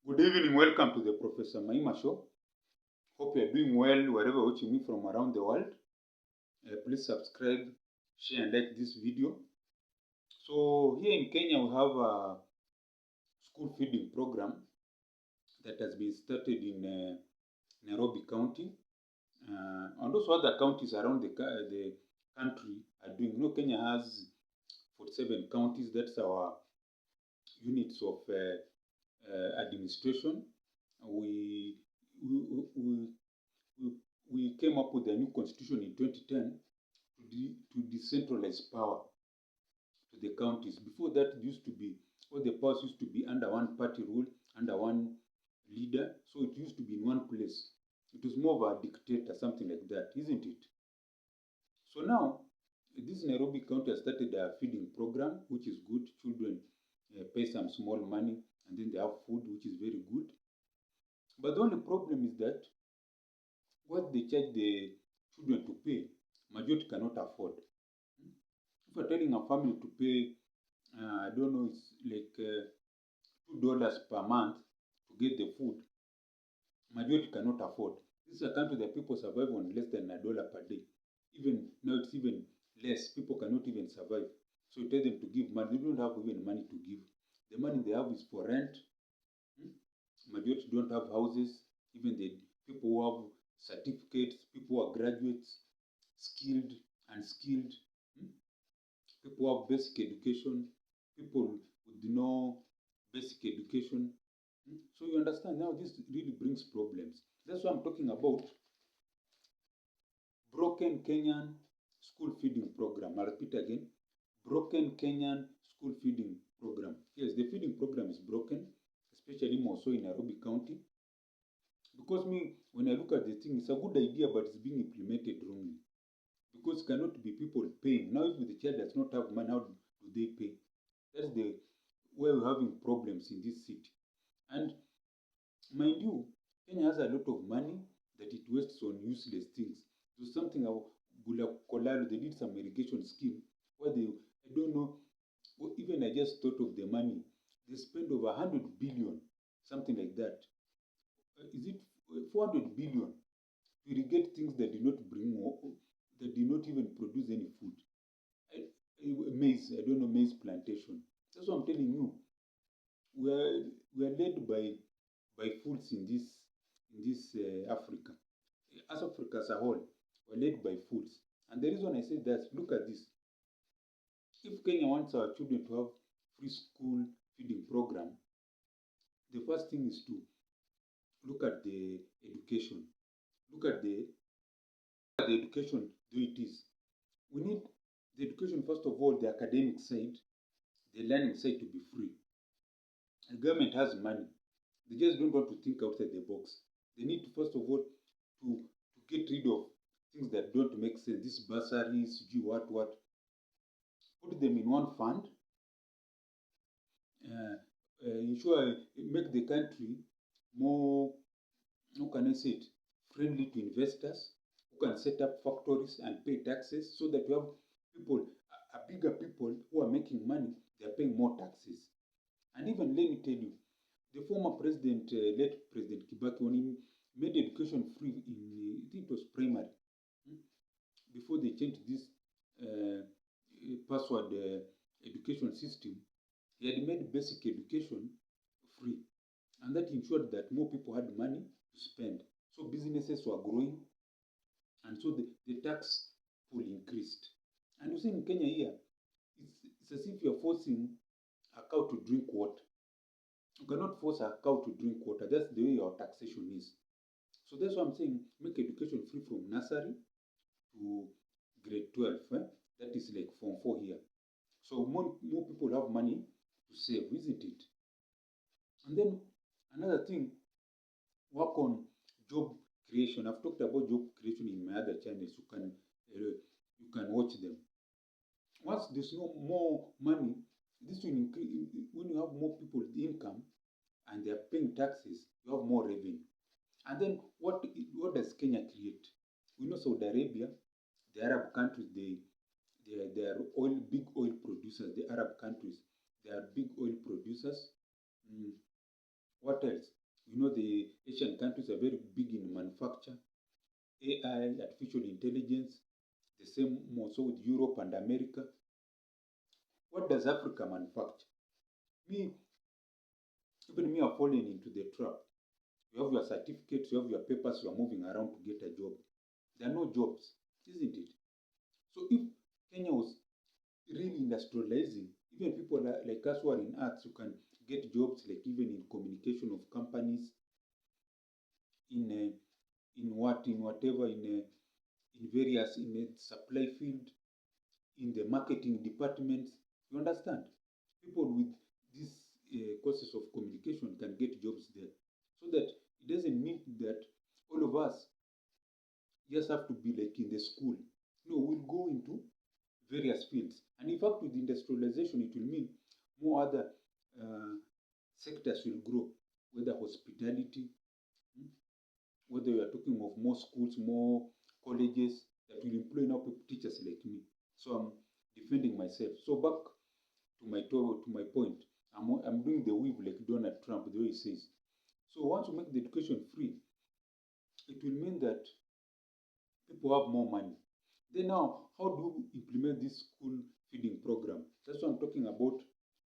Good evening, welcome to the Professor Maima Show. Hope you are doing well wherever watching me from around the world. Please subscribe, share and like this video. So here in Kenya we have a school feeding program that has been started in Nairobi County. And also other counties around the country are doing. Kenya has 47 counties. That's our units of administration. We came up with a new constitution in 2010 to decentralize power to the counties. Before that, it used to be all the powers used to be under one party rule, under one leader. So it used to be in one place. It was more of a dictator, something like that, isn't it? So now, this Nairobi County has started a feeding program, which is good. Children pay some small money and then they have food, which is very good. But the only problem is that what they charge the children to pay, majority cannot afford. If you're telling a family to pay, I don't know, it's like $2 per month to get the food, majority cannot afford. This is a country that people survive on less than $1 per day. Even now, it's even less. People cannot even survive. So you tell them to give money. They don't have even money to give. The money they have is for rent. Majority don't have houses. Even the people who have certificates, people who are graduates, skilled, unskilled, people who have basic education, people with no basic education. So you understand now this really brings problems. That's why I'm talking about broken Kenyan school feeding program. I'll repeat again. Broken Kenyan school feeding program. Yes, the feeding program is broken, especially more so in Nairobi County. Because when I look at the thing, it's a good idea, but it's being implemented wrongly. Because it cannot be people paying. Now, if the child does not have money, how do they pay? That's the where we're having problems in this city. And mind you, Kenya has a lot of money that it wastes on useless things. So something about Gula Kolalo, they did some irrigation scheme where I don't know, even I just thought of the money. They spend over 100 billion, something like that. Is it 400 billion to irrigate things that do not bring more, that do not even produce any food? Maize, I don't know, maize plantation. That's what I'm telling you. We are led by fools in this Africa. As Africa as a whole, we're led by fools. And the reason I say that, look at this. If Kenya wants our children to have free school feeding program, the first thing is to look at the education. Look at the education though it is. We need the education, first of all, the academic side, the learning side to be free. The government has money. They just don't want to think outside the box. They need to, first of all, to get rid of things that don't make sense. These bursaries, what. Put them in one fund. Ensure, make the country more, how can I say it, friendly to investors who can set up factories and pay taxes so that you have people, a bigger people who are making money, they are paying more taxes. And even let me tell you, the former president, late President Kibaki, when he made education free in, I think it was primary, before they changed this password education system, he had made basic education free. And that ensured that more people had money to spend. So businesses were growing, and so the tax pool increased. And you see in Kenya here, it's as if you're forcing a cow to drink water. You cannot force a cow to drink water. That's the way our taxation is. So that's why I'm saying make education free from nursery to grade 12. That is like Form 4 here. So more people have money to save, isn't it? And then another thing, work on job creation. I've talked about job creation in my other channels. You can watch them. Once there's no more money, this will increase. When you have more people income and they are paying taxes, you have more revenue. And then what does Kenya create? We know Saudi Arabia, the Arab countries, they are big oil producers. The Arab countries, they are big oil producers. What else? You know, the Asian countries are very big in manufacture, AI, artificial intelligence, the same more so with Europe and America. What does Africa manufacture? Me, even me, are falling into the trap. You have your certificates, you have your papers, you are moving around to get a job. There are no jobs, isn't it? So if Kenya was really industrializing, even people like us who are in arts, you can get jobs like even in communication of companies, in in whatever in various in the supply field, in the marketing departments. You understand? People with these courses of communication can get jobs there. So that it doesn't mean that all of us just have to be like in the school. No, we'll go into various fields. And in fact, with industrialization, it will mean more other uh, sectors will grow, whether hospitality, hmm, whether you are talking of more schools, more colleges that will employ now teachers like me. So I'm defending myself. So back to my point, I'm doing the weave like Donald Trump, the way he says. So once you make the education free, it will mean that people have more money. Then now, how do we implement this school feeding program? That's what I'm talking about.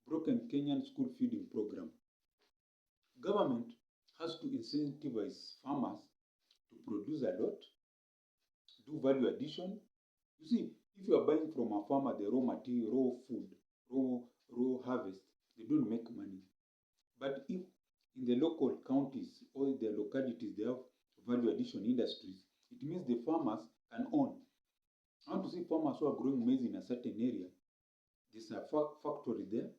Broken Kenyan school feeding program. Government has to incentivize farmers to produce a lot, do value addition. You see, if you are buying from a farmer the raw material, raw food, raw harvest, they don't make money. But if in the local counties or the localities they have value addition industries, it means the farmers can own. I want to see farmers who are growing maize in a certain area. There's a factory there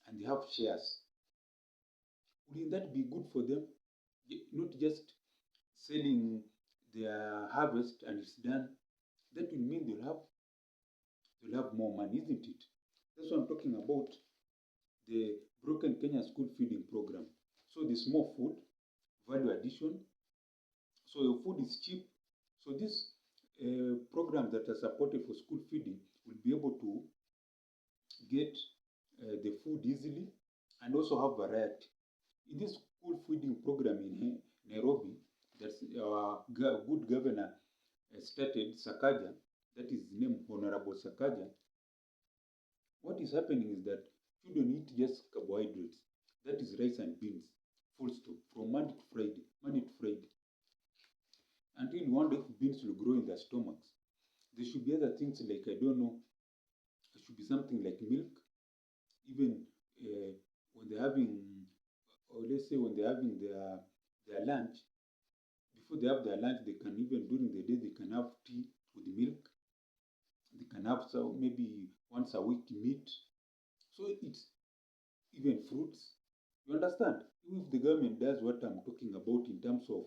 and they have shares. Wouldn't that be good for them? Not just selling their harvest and it's done. That will mean they'll have more money, isn't it? That's what I'm talking about. The Broken Kenya School Feeding Program. So there's more food, value addition. So your food is cheap. So these programs that are supported for school feeding will be able to get the food easily and also have variety. In this school feeding program in Nairobi, that's our good governor started, Sakaja, that is his name, Honorable Sakaja. What is happening is that children eat just carbohydrates, that is rice and beans, full stop, from Monday to Friday, until you wonder if beans will grow in their stomachs. There should be other things like, I don't know, there should be something like milk, even when they're having, or let's say when they're having their lunch, before they have their lunch, they can even during the day they can have tea with milk. They can have maybe once a week meat. So it's even fruits. You understand? If the government does what I'm talking about in terms of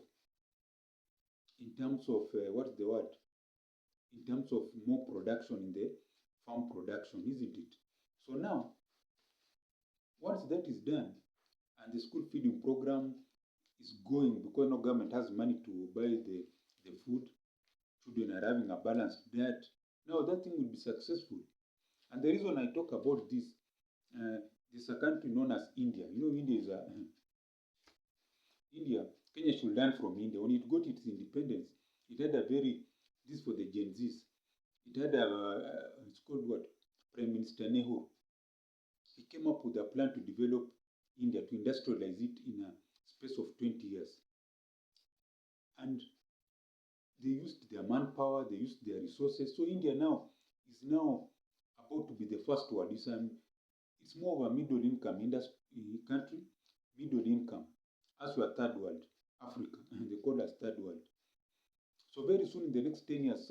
what's the word? In terms of more production in the farm production, isn't it? So now, once that is done, and the school feeding program is going because no government has money to buy the food, children are having a balanced diet. Now that thing will be successful. And the reason I talk about this, there's a country known as India. You know, India, Kenya should learn from India. When it got its independence, it had a this for the Gen Zs, it had it's called what? Prime Minister Nehru. He came up with a plan to develop India, to industrialize it in a space of 20 years. And they used their manpower, they used their resources. So India now is now about to be the first world. It's more of a middle income country, middle income. As we are third world, Africa, they call us third world. So very soon in the next 10 years,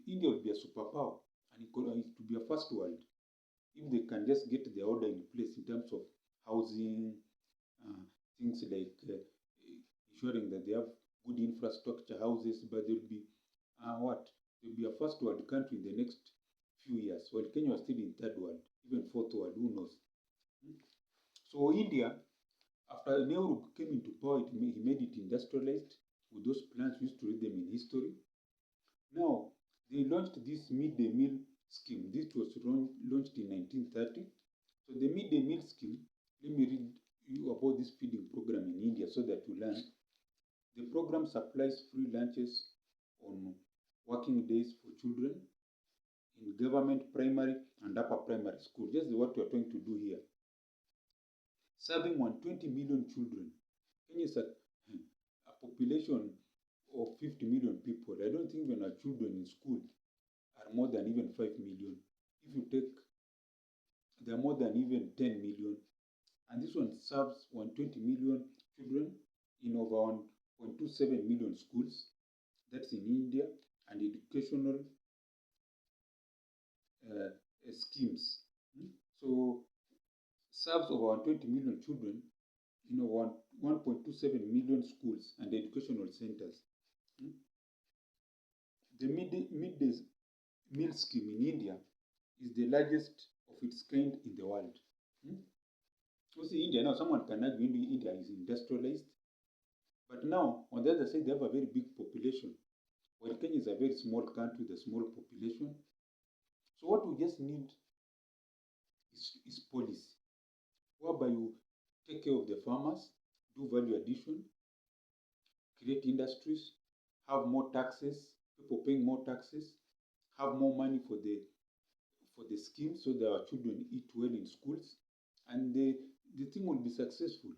India will be a superpower and it will be a first world if they can just get the order in place in terms of housing, things like ensuring that they have good infrastructure, houses, but they'll be what? They'll be a first world country in the next few years, while Kenya was still in third world, even fourth world, who knows? So India, after Nehru came into power, he made it industrialized with those plans. We used to read them in history. Now, they launched this midday meal scheme. This was launched in 1930. So the midday meal scheme, let me read you about this feeding program in India so that you learn. The program supplies free lunches on working days for children in government primary and upper primary school. Just what we are trying to do here. Serving 120 million children. Kenya is a population of 50 million people. I don't think even our children in school are more than even 5 million. If you take, they are more than even 10 million. And this one serves 120 million children in over 1.27 million schools. That's in India, and educational schemes. So serves over 20 million children in over 1.27 million schools and educational centers. The midday meal scheme in India is the largest of its kind in the world. You see, India now, someone can argue India is industrialized, but now on the other side they have a very big population, while Kenya is a very small country with a small population. So what we just need is policy, whereby you take care of the farmers, do value addition, create industries, have more taxes, people paying more taxes, have more money for the scheme so that our children eat well in schools, and the thing will be successful.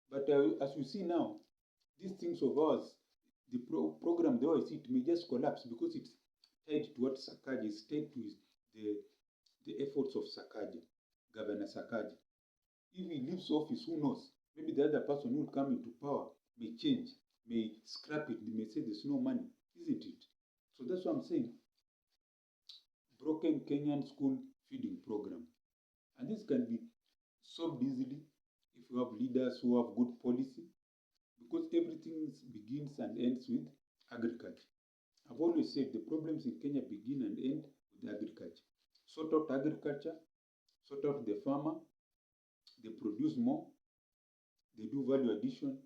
But as you see now, these things of ours, the program, the way I see it, may just collapse because it's tied to what Sakaja is tied to the efforts of Sakaja, Governor Sakaja. If he leaves office, who knows? Maybe the other person who will come into power may change, may scrap it, they may say there's no money, isn't it? So that's what I'm saying. Broken Kenyan school feeding program. And this can be solved easily if you have leaders who have good policy, because everything begins and ends with agriculture. I've always said the problems in Kenya begin and end with agriculture. Sort out agriculture, sort out the farmer, they produce more, they do value addition,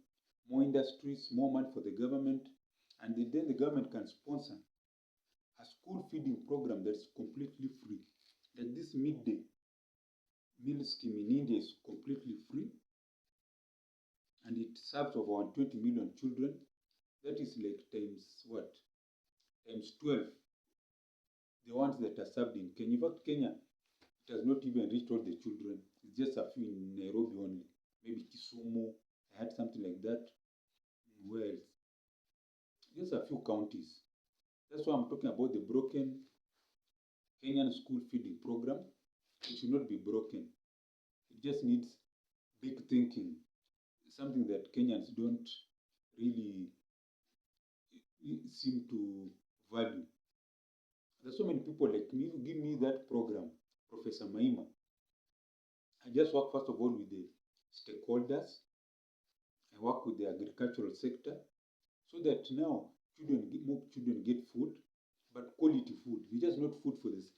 more industries, more money for the government, and then the government can sponsor a school feeding program that's completely free. Like this midday meal scheme in India is completely free, and it serves over 20 million children. That is like times what? Times 12. The ones that are served in Kenya. In fact, Kenya, it has not even reached all the children. It's just a few in Nairobi only. Maybe Kisumu. I had something like that. Where else? Just a few counties. That's why I'm talking about the broken Kenyan school feeding program. It should not be broken. It just needs big thinking. Something that Kenyans don't really seem to value. There's so many people like me who give me that program, Professor Maima. I just work first of all with the stakeholders. I work with the agricultural sector so that now more children get food, but quality food. It's just not food for this.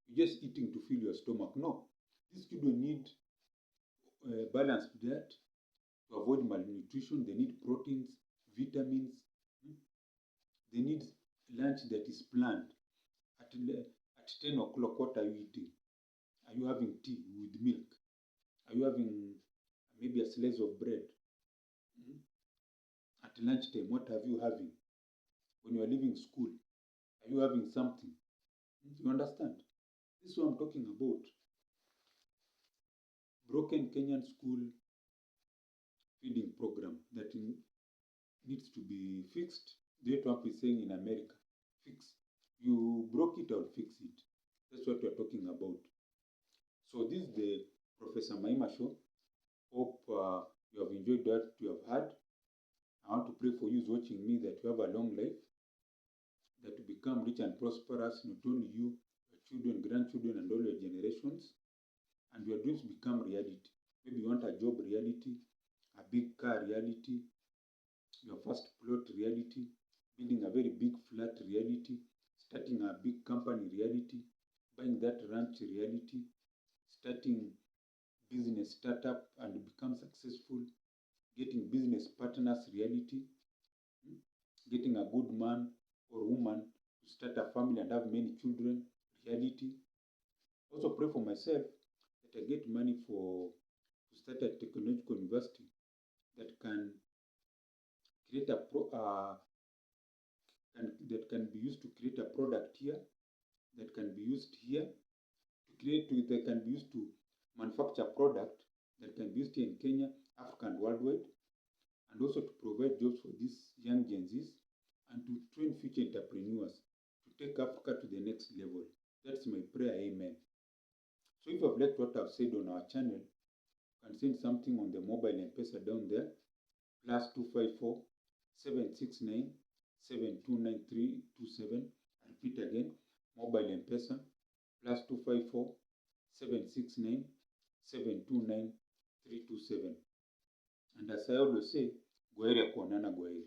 You're just eating to fill your stomach. No, these children need balanced diet to avoid malnutrition. They need proteins, vitamins. They need lunch that is planned. At 10 o'clock, what are you eating? Are you having tea with milk? Are you having maybe a slice of bread? At lunchtime, what are you having? When you are leaving school, are you having something? You understand? This is what I'm talking about. Broken Kenyan school feeding program that needs to be fixed. The way Trump is saying in America, fix. You broke it, I'll fix it. That's what we're talking about. So this is the Professor Maima show. Hope you have enjoyed what you have heard. I want to pray for you watching me that you have a long life, that you become rich and prosperous, not only you, your children, grandchildren, and all your generations, and your dreams become reality. Maybe you want a job reality, a big car reality, your first plot reality, building a very big flat reality, starting a big company reality, buying that ranch reality, starting business startup and become successful, getting business partners reality, getting a good man or woman to start a family and have many children reality. Also pray for myself that I get money to start a technological university that can create that can be used to create a product here, that can be used here that can be used to manufacture product that can be used here in Kenya, Africa, and worldwide, and also to provide jobs for these young Gen Zs and to train future entrepreneurs to take Africa to the next level. That's my prayer. Amen. So if you've liked what I've said on our channel, you can send something on the mobile M-Pesa down there, +254 769 729327. I repeat again, mobile M-Pesa, +254 769 729327. And as I always say, Gwaheri ya kuonana, Gwaheri.